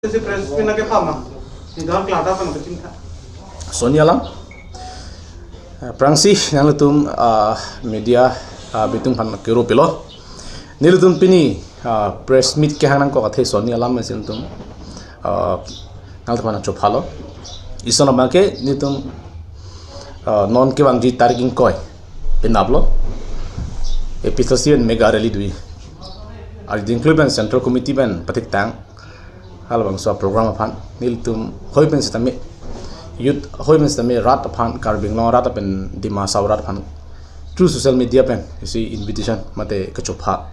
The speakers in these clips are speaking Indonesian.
Si press pina ke pama idar klata pan ke cinta Sonia Lam Prangsi nalutum media bitung pan kero pilo nilutum pini press meet ke hanang ko kathe Sonia Lam mesintum nal pana chopalo isona make nitum non ke wangji targing koi pinablo episode mega rally dui ar include central committee ben patik tang hal bang so program aphan niltum hoi pen sistemi youth hoi pen sistemi rat aphan karbing long rat pen dima saurat aphan through social media pen you see invitation mate kachopha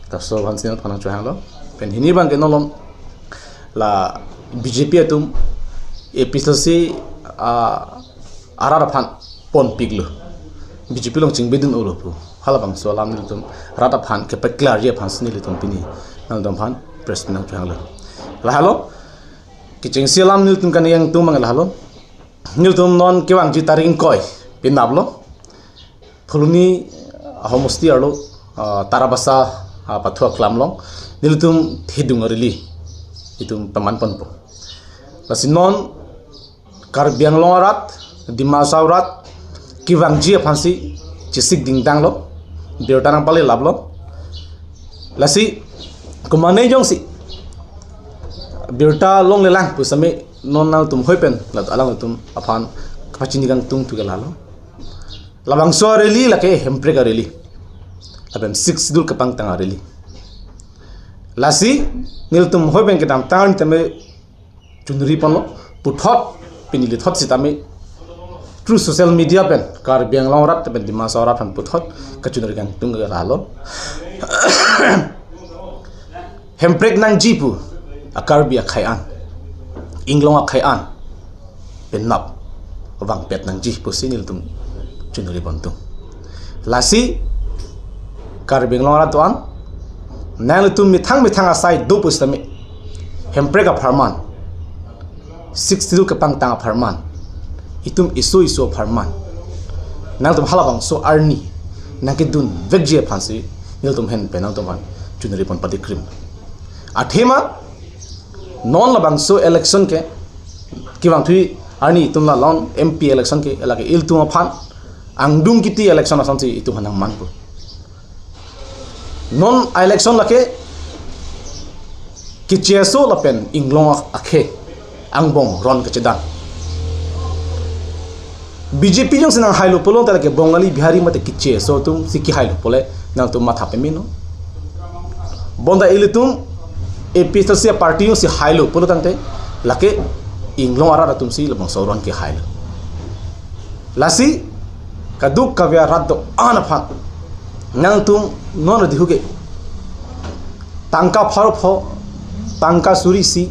ta so han sin phana chhalo pen hini bang kenolom la BJP atum episode arar aphan pon piglo BJP long chingbedun olopu hal bang so lam niltum rat aphan ke peklar je aphan snilitum pini nal dom phan press nang chhalo lahalo kicing silam niltum kan yang tumang lahalo niltum non kewang ji taring koi pinablo phuluni homosti arlo tarabasa pathua klamlong niltum thidung rili itum paman ponpo lasinon karbiang longarat dimasaurat kiwang ji phansi chisik dingdang lo beotanang pale lablo lasi kumane jongsi birta long lelang pusame non nal tum hoipen lat alang tum aphan khachini gang tung tu galalo labang so reli lake hempre ga reli abem 6 dul kapang tanga reli lasi nil tum hoipen ke dam tan tame chunri panlo puthot pinili thot sitame through social media pen kar biang long rat pen dima sawrat han puthot kachunri gang tung galalo hemprek nang jipu akarbi akhayan inglong akhayan penap wang pet nang ji posinil tum chunuri bontung lasi karbi inglong ratuan nang tum mithang asai do postame hemprega farman 60 ka pang tanga farman itum iso farman nang tum halabang so arni nang kidun vegje phansi nil tum hen penang tum chunuri pon padikrim athema non labang so election ke kiwang thui ani tumla lon MP election ke elake il tuma phan angdung kiti election asamsi itu hanang manpu non election lake kicheso lapen inglong akhe angbong ron kechedan BJP jong senang hailo polong talake bongali bihari mate kicheso tum siki hailo pole nang tum matha pemino bonda ilitum episode party si hailo polo tante lake inglong ara tum si labang sauron ke hailo lasi kaduk kavya raddo anapha nang tum non dihuge tangka pharpho tangka suri si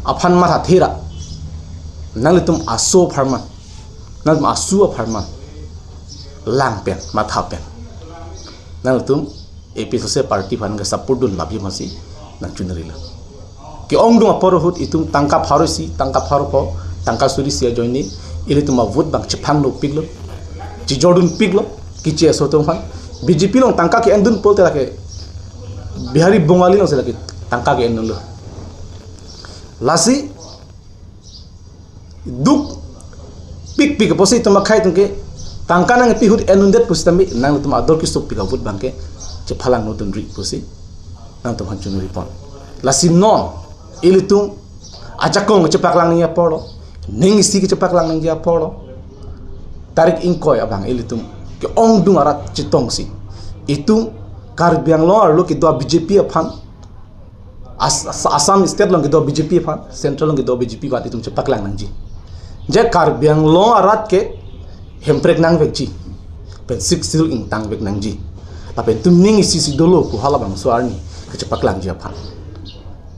aphan matha thera nang tum aso pharman nang asu pharman lang pen matha pen nang tum episode party phan ga support dun labi masi nang chunarila ki ongdung aporohut itum tangka pharosi tangka pharopo tangka suri sia joini ile tuma vote bang chphang no piglo ji jordun piglo ki che sotom phan BJP long tangka ki endun polte lake bihari bongali long se lake tangka ki endun lo lasi duk pik posi tuma khai tungke tangka nang pi hut endun det pustami nang tuma ador ki sop pika vote bangke che phalang no dun ri posi nang tum hancun ripon lasi non ilitum ajakong cepak lang niya polo ning isi ke cepak lang niya polo tarik ingkoy abang ilitum ke ong dung arat citong si itu karbiang lo arlo ki do BJP aphan Assam state long ki do BJP aphan central long ki do BJP wat itum cepak lang nangji je karbiang lo arat ke hemprek nang vekji pen 6 ing tang vek nangji tapi tum ning isi si dolo ku halabang so arni kecepak lang ji aphan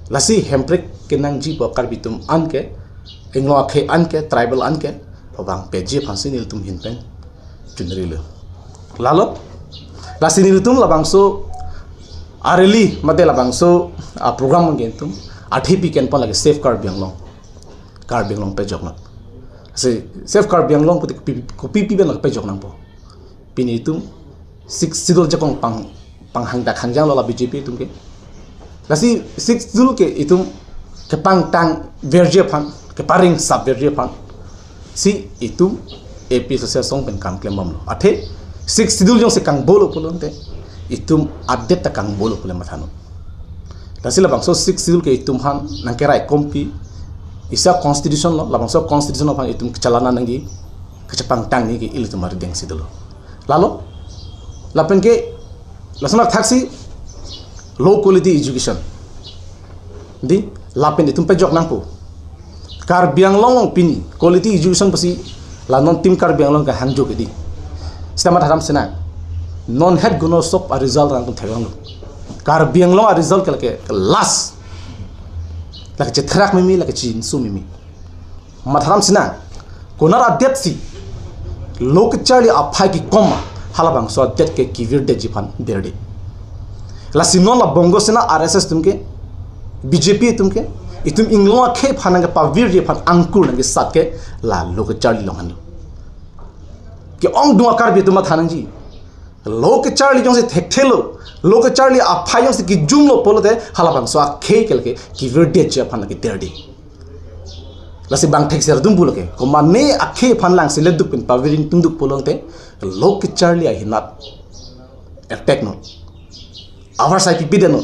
lasi hemprek kenang ji bakar bitum anke englo akhe anke tribal anke bang peji phansi nil tum hinpen chunri lo lalo lasi nil tum labang so areli mate labang so program ngentum athipi ken pa lage safeguard bianglong pe jokna se safeguard bianglong ko pi ben lage pe joknang po pini tum 6 sidol jakong pang hangda khangjang lola BJP tumke lasi 6 dulu ke itu ke pang tang verje phan ke paring sub verje phan si itu AP social song pen kam klemam lo athe 6 sidul jong se kang bolo pulon te itum update ta kang bolo pule mathano tasila bangso 6 sidul ke itum han nangkerai kompi isa constitution lo labangso constitution of itum chalana nangi kachapang tang ni ke ilitum mar deng sidul lalo lapen ke lasana thaksi low quality education di lapen itum pe jok nangpo kar biang long pini quality education pasi la non tim kar biang long ka hangjo ke di sitamat haram sena non head guno sop a result rang tum thayong kar biang long a result ke last lak che thrak mimi lak chin su mimi matharam sina konara det si lok chali a phai ki koma halabang so det ke kivir de jipan derdi la sinon la bongo sina RSS tumke BJP tumke itum inglo khe phanang pa vir je phan angkur nang sat ke la lok chali longan ke ong dua kar bi tuma thanang ji lok chali jong se thekthelo lok chali a phayong se ki jumlo polote halabang so khe kelke kivir de je phan ke derdi la se bang thek ser dum buloke ko manne akhe phan lang se leduk pin pavirin tunduk polonte lok chali a hinat attack no our sai pi de no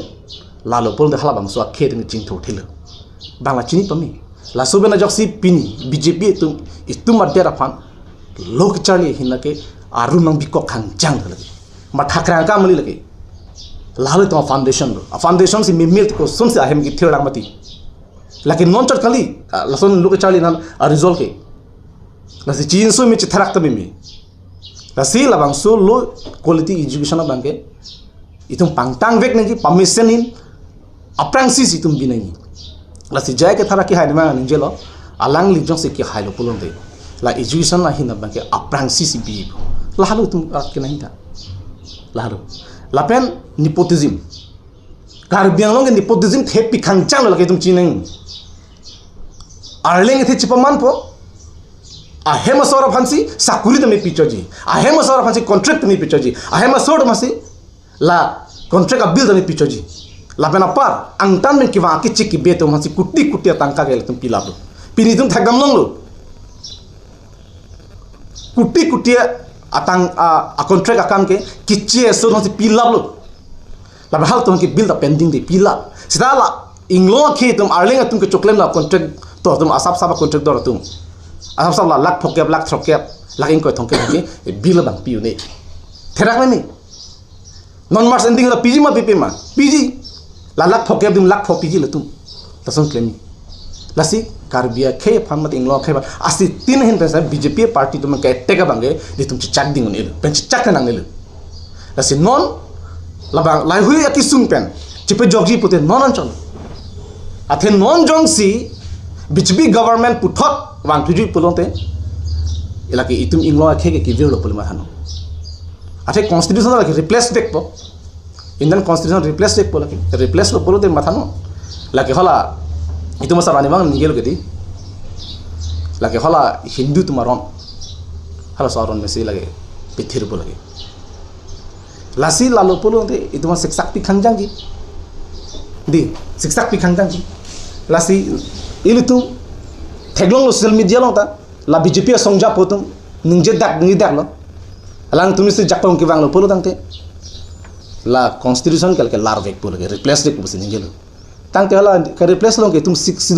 la lo pol de halabang so khe tin ching tho thilo bangla chini pami la sobena joksi pini BJP itum adera phan lok chali hinake arunang biko khang jang lagi ma thakra ka mali lagi lalu to foundation si mimil ko sun se ahem ki thira mati lakin non chot kali lason lok chali nan a result ke la si chin so mi chitharak ta mimi la si labang so low quality education bangke itum pangtang vek nagi permission in aprangsis itum binai la si jay ke thara ki haidma ninjelo alang li jong se ki hailo pulong de la education la hina bangke aprangsis bi la halu tum ke nahi ta la halu la pen nepotism kar biang long nepotism thepi khangchang la ke tum chineng arleng the chipaman po a hema sora phansi sakuri tami pichoji a hema sora phansi contract tami pichoji a hema sora masi la contract a bill tami pichoji la pena par ang tan men kiwa ki chiki beto masi kutti tangka gel tum pilado pini tum thagam long lo kutti atang a contract akam ke kichie so masi pilalo la hal tum ki bill da pending de pila sidala inglo ki tum arling tum ke choklem la contract to tum asap saba contract dor tum asap sab lak phokep lak throkep laking ko thongke bill bang piu ne therak ni non mars ending la PG ma BP ma PG la lak phokep dim lak phok PG la tum tason claim la si karbia khe phamat inglo khe asi tin hin pesa BJP party tum ke tega bange di tum chak ding ne pen chak nang ne la si non la bang lai hui aki sung pen chipe jogji pute non chon athe non jong si BJP government puthot wang tuju pulonte ilaki itum inglo khe ke virlo pulma hano athe constitution la replace dek po Indian constitution replace dek po laki replace lo polo de mathano laki hola itum sarani bang ningelo gedi laki hola hindu tumaron hala saron mesi lagi pithir po lagi lasi lalo polo de itum siksak pi khangjang ji di siksak pi khangjang ji lasi ilutum theglong social media long ta la BJP songja potum ningje dak ni dak lo alang tumi se jakpong ki bang lo polo tangte la constitution kel ke lar vek polo ke replace de ko se ningelo tangte hala ka replace long ke tum 6